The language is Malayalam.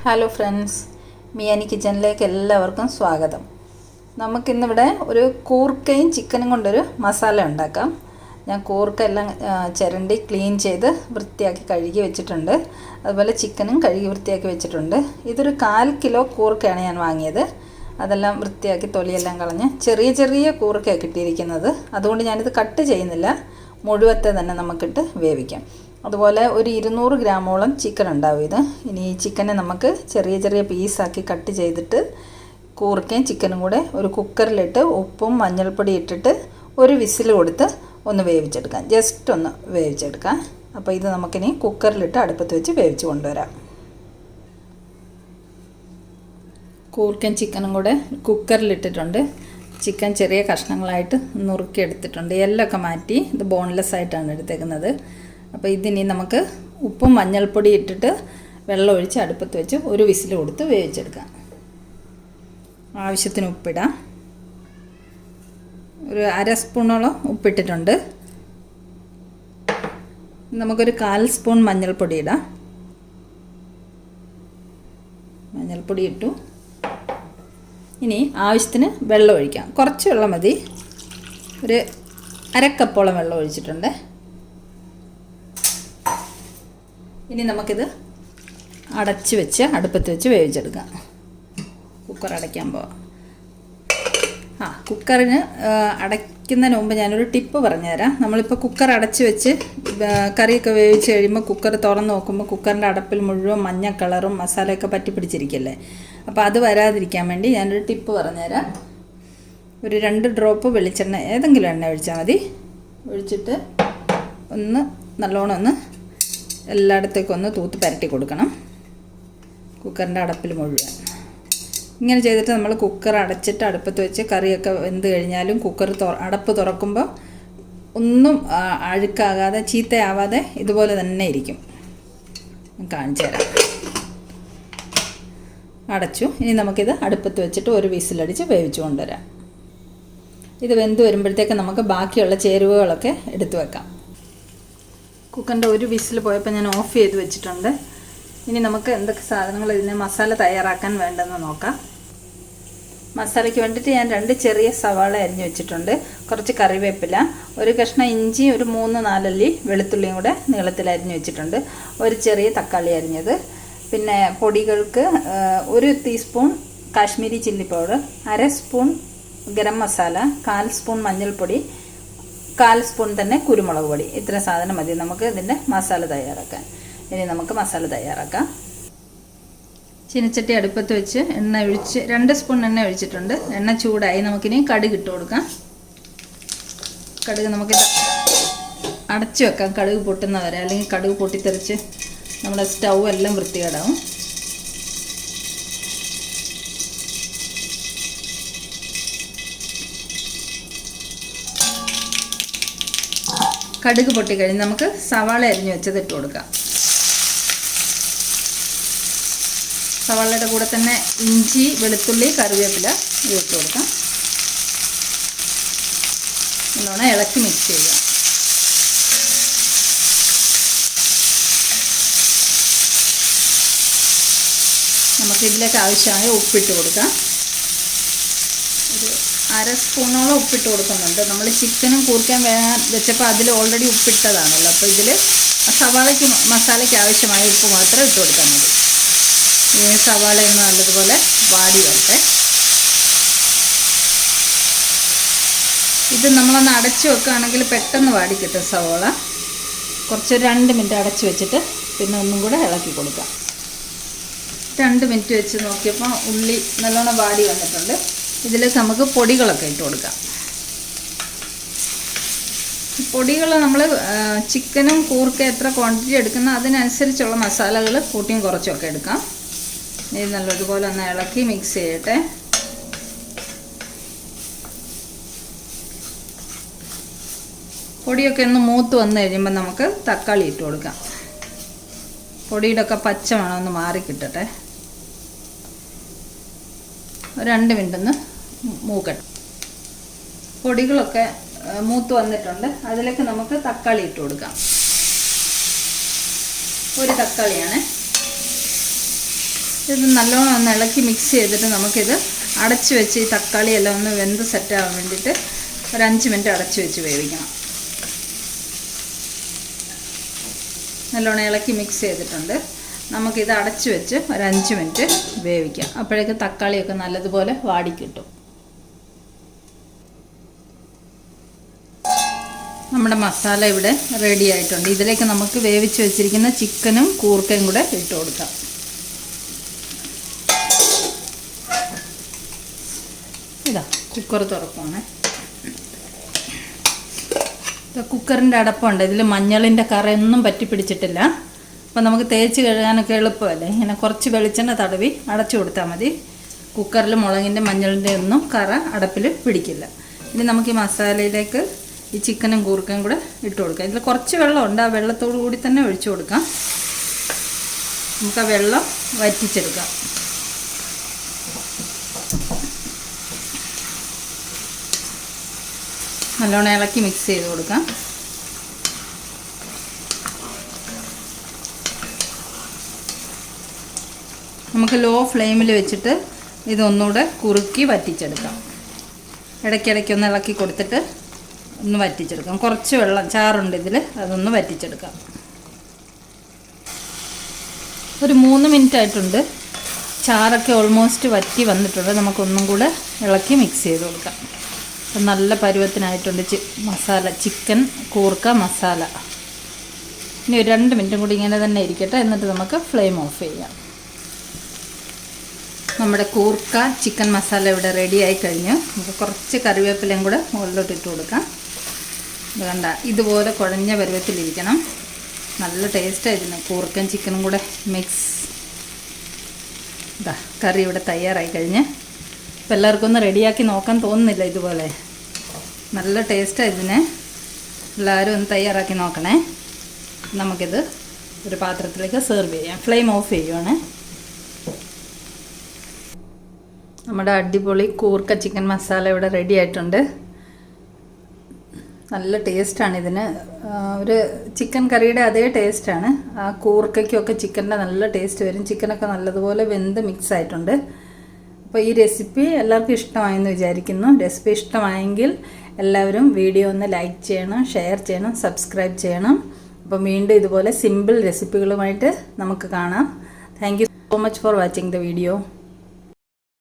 ഹലോ ഫ്രണ്ട്സ്, മിയാനി കിച്ചണിലേക്ക് എല്ലാവർക്കും സ്വാഗതം. നമുക്കിന്നിവിടെ ഒരു കൂർക്കയും ചിക്കനും കൊണ്ടൊരു മസാല ഉണ്ടാക്കാം. ഞാൻ കൂർക്ക എല്ലാം ചിരണ്ടി ക്ലീൻ ചെയ്ത് വൃത്തിയാക്കി കഴുകി വെച്ചിട്ടുണ്ട്. അതുപോലെ ചിക്കനും കഴുകി വൃത്തിയാക്കി വെച്ചിട്ടുണ്ട്. ഇതൊരു 1/4 കിലോ കൂർക്കയാണ് ഞാൻ വാങ്ങിയത്. അതെല്ലാം വൃത്തിയാക്കി തൊലിയെല്ലാം കളഞ്ഞ് ചെറിയ ചെറിയ കൂർക്കയാണ് കിട്ടിയിരിക്കുന്നത്. അതുകൊണ്ട് ഞാനിത് കട്ട് ചെയ്യുന്നില്ല, മുഴുവത്തെ തന്നെ നമുക്കിട്ട് വേവിക്കാം. അതുപോലെ ഒരു 200 ഗ്രാമോളം ചിക്കൻ ഉണ്ടാവും ഇത്. ഇനി ഈ ചിക്കനെ നമുക്ക് ചെറിയ ചെറിയ പീസാക്കി കട്ട് ചെയ്തിട്ട് കൂർക്കയും ചിക്കനും കൂടെ ഒരു കുക്കറിലിട്ട് ഉപ്പും മഞ്ഞൾപ്പൊടി ഇട്ടിട്ട് ഒരു വിസിൽ കൊടുത്ത് ഒന്ന് വേവിച്ചെടുക്കാം. ജസ്റ്റ് ഒന്ന് വേവിച്ചെടുക്കാം. അപ്പോൾ ഇത് നമുക്കിനി കുക്കറിലിട്ട് അടുപ്പത്ത് വെച്ച് വേവിച്ച് കൊണ്ടുവരാം. കൂർക്കയും ചിക്കനും കൂടെ കുക്കറിലിട്ടിട്ടുണ്ട്. ചിക്കൻ ചെറിയ കഷ്ണങ്ങളായിട്ട് നുറുക്കിയെടുത്തിട്ടുണ്ട്. എല്ലൊക്കെ മാറ്റി ഇത് ബോൺലെസ് ആയിട്ടാണ് എടുത്തേക്കുന്നത്. അപ്പോൾ ഇതിനി നമുക്ക് ഉപ്പും മഞ്ഞൾപ്പൊടി ഇട്ടിട്ട് വെള്ളം ഒഴിച്ച് അടുപ്പത്ത് വെച്ച് ഒരു വിസിൽ കൊടുത്ത് വേവിച്ചെടുക്കാം. ആവശ്യത്തിന് ഉപ്പിടാം. ഒരു 1/2 സ്പൂണോളം ഉപ്പിട്ടിട്ടുണ്ട്. നമുക്കൊരു 1/4 സ്പൂൺ മഞ്ഞൾപ്പൊടി ഇടാം. മഞ്ഞൾപ്പൊടി ഇട്ടു. ഇനി ആവശ്യത്തിന് വെള്ളം ഒഴിക്കാം. കുറച്ച് വെള്ളം മതി. ഒരു 1/2 കപ്പോളം വെള്ളം ഒഴിച്ചിട്ടുണ്ട്. ഇനി നമുക്കിത് അടച്ച് വെച്ച് അടുപ്പത്ത് വെച്ച് വേവിച്ചെടുക്കാം. കുക്കർ അടയ്ക്കാൻ പോവാം. കുക്കറിന് അടയ്ക്കുന്നതിന് മുമ്പ് ഞാനൊരു ടിപ്പ് പറഞ്ഞുതരാം. നമ്മളിപ്പോൾ കുക്കർ അടച്ച് വെച്ച് കറിയൊക്കെ വേവിച്ച് കഴിയുമ്പോൾ കുക്കർ തുറന്ന് നോക്കുമ്പോൾ കുക്കറിൻ്റെ അടപ്പിൽ മുഴുവൻ മഞ്ഞ കളറും മസാലയൊക്കെ പറ്റി പിടിച്ചിരിക്കല്ലേ. അപ്പോൾ അത് വരാതിരിക്കാൻ വേണ്ടി ഞാനൊരു ടിപ്പ് പറഞ്ഞുതരാം. ഒരു 2 ഡ്രോപ്പ് വെളിച്ചെണ്ണ, ഏതെങ്കിലും എണ്ണ ഒഴിച്ചാൽ മതി. ഒഴിച്ചിട്ട് ഒന്ന് നല്ലോണം ഒന്ന് എല്ലായിടത്തേക്കും ഒന്ന് തൂത്ത് പരട്ടി കൊടുക്കണം, കുക്കറിൻ്റെ അടപ്പിൽ മുഴുവൻ. ഇങ്ങനെ ചെയ്തിട്ട് നമ്മൾ കുക്കർ അടച്ചിട്ട് അടുപ്പത്ത് വെച്ച് കറിയൊക്കെ വെന്ത് കഴിഞ്ഞാലും കുക്കർ അടപ്പ് തുറക്കുമ്പോൾ ഒന്നും അഴുക്കാകാതെ ചീത്തയാവാതെ ഇതുപോലെ തന്നെ ഇരിക്കും. കാണിച്ചു തരാം. അടച്ചു. ഇനി നമുക്കിത് അടുപ്പത്ത് വെച്ചിട്ട് ഒരു വിസിലടിച്ച് വേവിച്ച് കൊണ്ടുവരാം. ഇത് വെന്ത് വരുമ്പോഴത്തേക്ക് നമുക്ക് ബാക്കിയുള്ള ചേരുവകളൊക്കെ എടുത്തു വെക്കാം. കുക്കറിൻ്റെ ഒരു വിസിൽ പോയപ്പോൾ ഞാൻ ഓഫ് ചെയ്ത് വെച്ചിട്ടുണ്ട്. ഇനി നമുക്ക് എന്തൊക്കെ സാധനങ്ങൾ ഇതിന് മസാല തയ്യാറാക്കാൻ വേണ്ടെന്ന് നോക്കാം. മസാലയ്ക്ക് വേണ്ടിയിട്ട് ഞാൻ 2 ചെറിയ സവാള അരിഞ്ഞ് വെച്ചിട്ടുണ്ട്. കുറച്ച് കറിവേപ്പില, ഒരു കഷ്ണം ഇഞ്ചി, ഒരു 3-4 അല്ലി വെളുത്തുള്ളിയും കൂടെ നീളത്തിൽ അരിഞ്ഞ് വെച്ചിട്ടുണ്ട്. ഒരു ചെറിയ തക്കാളി അരിഞ്ഞത്. പിന്നെ പൊടികൾക്ക് 1 teaspoon Kashmiri chilli powder, 1/2 spoon garam masala, 1/4 spoon മഞ്ഞൾപ്പൊടി, 1/4 സ്പൂൺ തന്നെ കുരുമുളക് പൊടി. ഇത്ര സാധനം മതി നമുക്ക് ഇതിൻ്റെ മസാല തയ്യാറാക്കാൻ. ഇനി നമുക്ക് മസാല തയ്യാറാക്കാം. ചീനച്ചട്ടി അടുപ്പത്ത് വെച്ച് എണ്ണ ഒഴിച്ച് 2 സ്പൂൺ എണ്ണ ഒഴിച്ചിട്ടുണ്ട്. എണ്ണ ചൂടായി. നമുക്കിനി കടുക് ഇട്ട് കൊടുക്കാം. കടുക് നമുക്ക് അടച്ചു വെക്കാം കടുക് പൊട്ടുന്ന വരെ, അല്ലെങ്കിൽ കടുക് പൊട്ടിത്തെറിച്ച് നമ്മുടെ സ്റ്റൗ എല്ലാം വൃത്തികേടാവും. കടുക് പൊട്ടിക്കഴിഞ്ഞ് നമുക്ക് സവാള അരിഞ്ഞ് വെച്ചത് ഇട്ട് കൊടുക്കാം. സവാളയുടെ കൂടെ തന്നെ ഇഞ്ചി, വെളുത്തുള്ളി, കറിവേപ്പില ഇട്ട് കൊടുക്കാം. നല്ലോണം ഇളക്കി മിക്സ് ചെയ്യുക. നമുക്ക് ഇതിലേക്ക് ആവശ്യമായ ഉപ്പിട്ട് കൊടുക്കാം. ഒരു 1/2 സ്പൂണോളം ഉപ്പിട്ട് കൊടുക്കുന്നുണ്ട്. നമ്മൾ ചിക്കനും കൂർക്കാൻ വെച്ചപ്പോൾ അതിൽ ഓൾറെഡി ഉപ്പിട്ടതാണല്ലോ. അപ്പോൾ ഇതിൽ സവാളയ്ക്ക് മസാലയ്ക്ക് ആവശ്യമായ ഉപ്പ് മാത്രം ഇട്ട് കൊടുത്താൽ മതി. ഈ സവാള ഒന്ന് നല്ലതുപോലെ വാടി വരട്ടെ. ഇത് നമ്മളൊന്ന് അടച്ചു വെക്കുകയാണെങ്കിൽ പെട്ടെന്ന് വാടി കിട്ടും സവാള. കുറച്ച് 2 മിനിറ്റ് അടച്ചു വെച്ചിട്ട് പിന്നെ ഒന്നും കൂടെ ഇളക്കി കൊടുക്കാം. 2 മിനിറ്റ് വെച്ച് നോക്കിയപ്പോൾ ഉള്ളി നല്ലോണം വാടി വന്നിട്ടുണ്ട്. ഇതിലേക്ക് നമുക്ക് പൊടികളൊക്കെ ഇട്ട് കൊടുക്കാം. പൊടികൾ നമ്മൾ ചിക്കനും കൂർക്ക എത്ര ക്വാണ്ടിറ്റി എടുക്കുന്ന അതിനനുസരിച്ചുള്ള മസാലകൾ കൂട്ടിയും കുറച്ചൊക്കെ എടുക്കാം. ഇത് നല്ലതുപോലെ ഒന്ന് ഇളക്കി മിക്സ് ചെയ്യട്ടെ. പൊടിയൊക്കെ ഒന്ന് മൂത്ത് വന്നു കഴിയുമ്പോൾ നമുക്ക് തക്കാളി ഇട്ട് കൊടുക്കാം. പൊടിയുടെ ഒക്കെ പച്ച മണം ഒന്ന് മാറി കിട്ടട്ടെ. 2 മിനിറ്റ് ഒന്ന് മൂക്കട്ടെ. പൊടികളൊക്കെ മൂത്ത് വന്നിട്ടുണ്ട്. അതിലേക്ക് നമുക്ക് തക്കാളി ഇട്ട് കൊടുക്കാം. ഒരു തക്കാളിയാണ്. ഇത് നല്ലോണം ഒന്ന് ഇളക്കി മിക്സ് ചെയ്തിട്ട് നമുക്കിത് അടച്ചു വെച്ച് ഈ തക്കാളിയെല്ലാം ഒന്ന് വെന്ത് സെറ്റാകാൻ വേണ്ടിയിട്ട് ഒരു 5 മിനിറ്റ് അടച്ചു വെച്ച് വേവിക്കണം. നല്ലോണം ഇളക്കി മിക്സ് ചെയ്തിട്ടുണ്ട്. നമുക്കിത് അടച്ചു വെച്ച് ഒരു 5 മിനിറ്റ് വേവിക്കാം. അപ്പോഴേക്ക് തക്കാളിയൊക്കെ നല്ലതുപോലെ വാടിക്കിട്ടും. നമ്മുടെ മസാല ഇവിടെ റെഡി ആയിട്ടുണ്ട്. ഇതിലേക്ക് നമുക്ക് വേവിച്ച് വെച്ചിരിക്കുന്ന ചിക്കനും കൂർക്കയും കൂടെ ഇട്ട് കൊടുക്കാം. ഇതാ കുക്കർ തുറക്കുകയാണ്. കുക്കറിൻ്റെ അടപ്പുണ്ട്. ഇതിൽ മഞ്ഞളിൻ്റെ കറയൊന്നും പറ്റി പിടിച്ചിട്ടില്ല. അപ്പോൾ നമുക്ക് തേച്ച് കഴുകാനൊക്കെ എളുപ്പമല്ലേ. ഇങ്ങനെ കുറച്ച് വെളിച്ചെണ്ണ തടവി അടച്ചു കൊടുത്താൽ മതി. കുക്കറിൽ മുളകിൻ്റെ മഞ്ഞളിൻ്റെ ഒന്നും കറ അടപ്പിൽ പിടിക്കില്ല. ഇനി നമുക്ക് ഈ മസാലയിലേക്ക് ഈ ചിക്കനും കൂർക്കയും കൂടെ ഇട്ട് കൊടുക്കാം. ഇതിൽ കുറച്ച് വെള്ളമുണ്ട്. ആ വെള്ളത്തോടു കൂടി തന്നെ ഒഴിച്ചു കൊടുക്കാം. നമുക്ക് ആ വെള്ളം വറ്റിച്ചെടുക്കാം. നല്ലോണം ഇളക്കി മിക്സ് ചെയ്ത് കൊടുക്കാം. നമുക്ക് ലോ ഫ്ലെയിമിൽ വെച്ചിട്ട് ഇതൊന്നുകൂടെ കുറുക്കി വറ്റിച്ചെടുക്കാം. ഇടയ്ക്കിടയ്ക്ക് ഒന്ന് ഇളക്കി കൊടുത്തിട്ട് ഒന്ന് വറ്റിച്ചെടുക്കാം. കുറച്ച് വെള്ളം ചാറുണ്ട് ഇതിൽ, അതൊന്ന് വറ്റിച്ചെടുക്കാം. ഒരു 3 മിനിറ്റ് ആയിട്ടുണ്ട്. ചാറൊക്കെ ഓൾമോസ്റ്റ് വറ്റി വന്നിട്ടുണ്ട്. നമുക്കൊന്നും കൂടെ ഇളക്കി മിക്സ് ചെയ്ത് കൊടുക്കാം. അപ്പം നല്ല പരുവത്തിനായിട്ടുണ്ട് മസാല, ചിക്കൻ കൂർക്ക മസാല. ഇനി ഒരു 2 മിനിറ്റും കൂടി ഇങ്ങനെ തന്നെ ഇരിക്കട്ടെ. എന്നിട്ട് നമുക്ക് ഫ്ലെയിം ഓഫ് ചെയ്യാം. നമ്മുടെ കൂർക്ക ചിക്കൻ മസാല ഇവിടെ റെഡി ആയി കഴിഞ്ഞു. നമുക്ക് കുറച്ച് കറിവേപ്പിലയും കൂടെ മുകളിലോട്ട് ഇട്ട് കൊടുക്കാം. ഇത് കണ്ട, ഇതുപോലെ കുഴഞ്ഞ പരുവത്തിലിരിക്കണം. നല്ല ടേസ്റ്റാണ് ഇതിന്. കൂർക്കയും ചിക്കനും കൂടെ മിക്സ്. ഇതാ കറി ഇവിടെ തയ്യാറായി കഴിഞ്ഞ്. ഇപ്പം എല്ലാവർക്കും ഒന്ന് റെഡിയാക്കി നോക്കാൻ തോന്നുന്നില്ല? ഇതുപോലെ നല്ല ടേസ്റ്റാണ് ഇതിന്. എല്ലാവരും ഒന്ന് തയ്യാറാക്കി നോക്കണേ. നമുക്കിത് ഒരു പാത്രത്തിലേക്ക് സെർവ് ചെയ്യാം. ഫ്ലെയിം ഓഫ് ചെയ്യുവാണ്. നമ്മുടെ അടിപൊളി കൂർക്ക ചിക്കൻ മസാല ഇവിടെ റെഡി ആയിട്ടുണ്ട്. നല്ല ടേസ്റ്റാണ് ഇതിന്. ഒരു ചിക്കൻ കറിയുടെ അതേ ടേസ്റ്റാണ്. ആ കൂർക്കയ്ക്കൊക്കെ ചിക്കൻ്റെ നല്ല ടേസ്റ്റ് വരും. ചിക്കനൊക്കെ നല്ലതുപോലെ വെന്ത് മിക്സ് ആയിട്ടുണ്ട്. അപ്പോൾ ഈ റെസിപ്പി എല്ലാവർക്കും ഇഷ്ടമായെന്ന് വിചാരിക്കുന്നു. റെസിപ്പി ഇഷ്ടമായെങ്കിൽ എല്ലാവരും വീഡിയോ ഒന്ന് ലൈക്ക് ചെയ്യണം, ഷെയർ ചെയ്യണം, സബ്സ്ക്രൈബ് ചെയ്യണം. അപ്പം വീണ്ടും ഇതുപോലെ സിമ്പിൾ റെസിപ്പികളുമായിട്ട് നമുക്ക് കാണാം. Thank you so much for watching the video.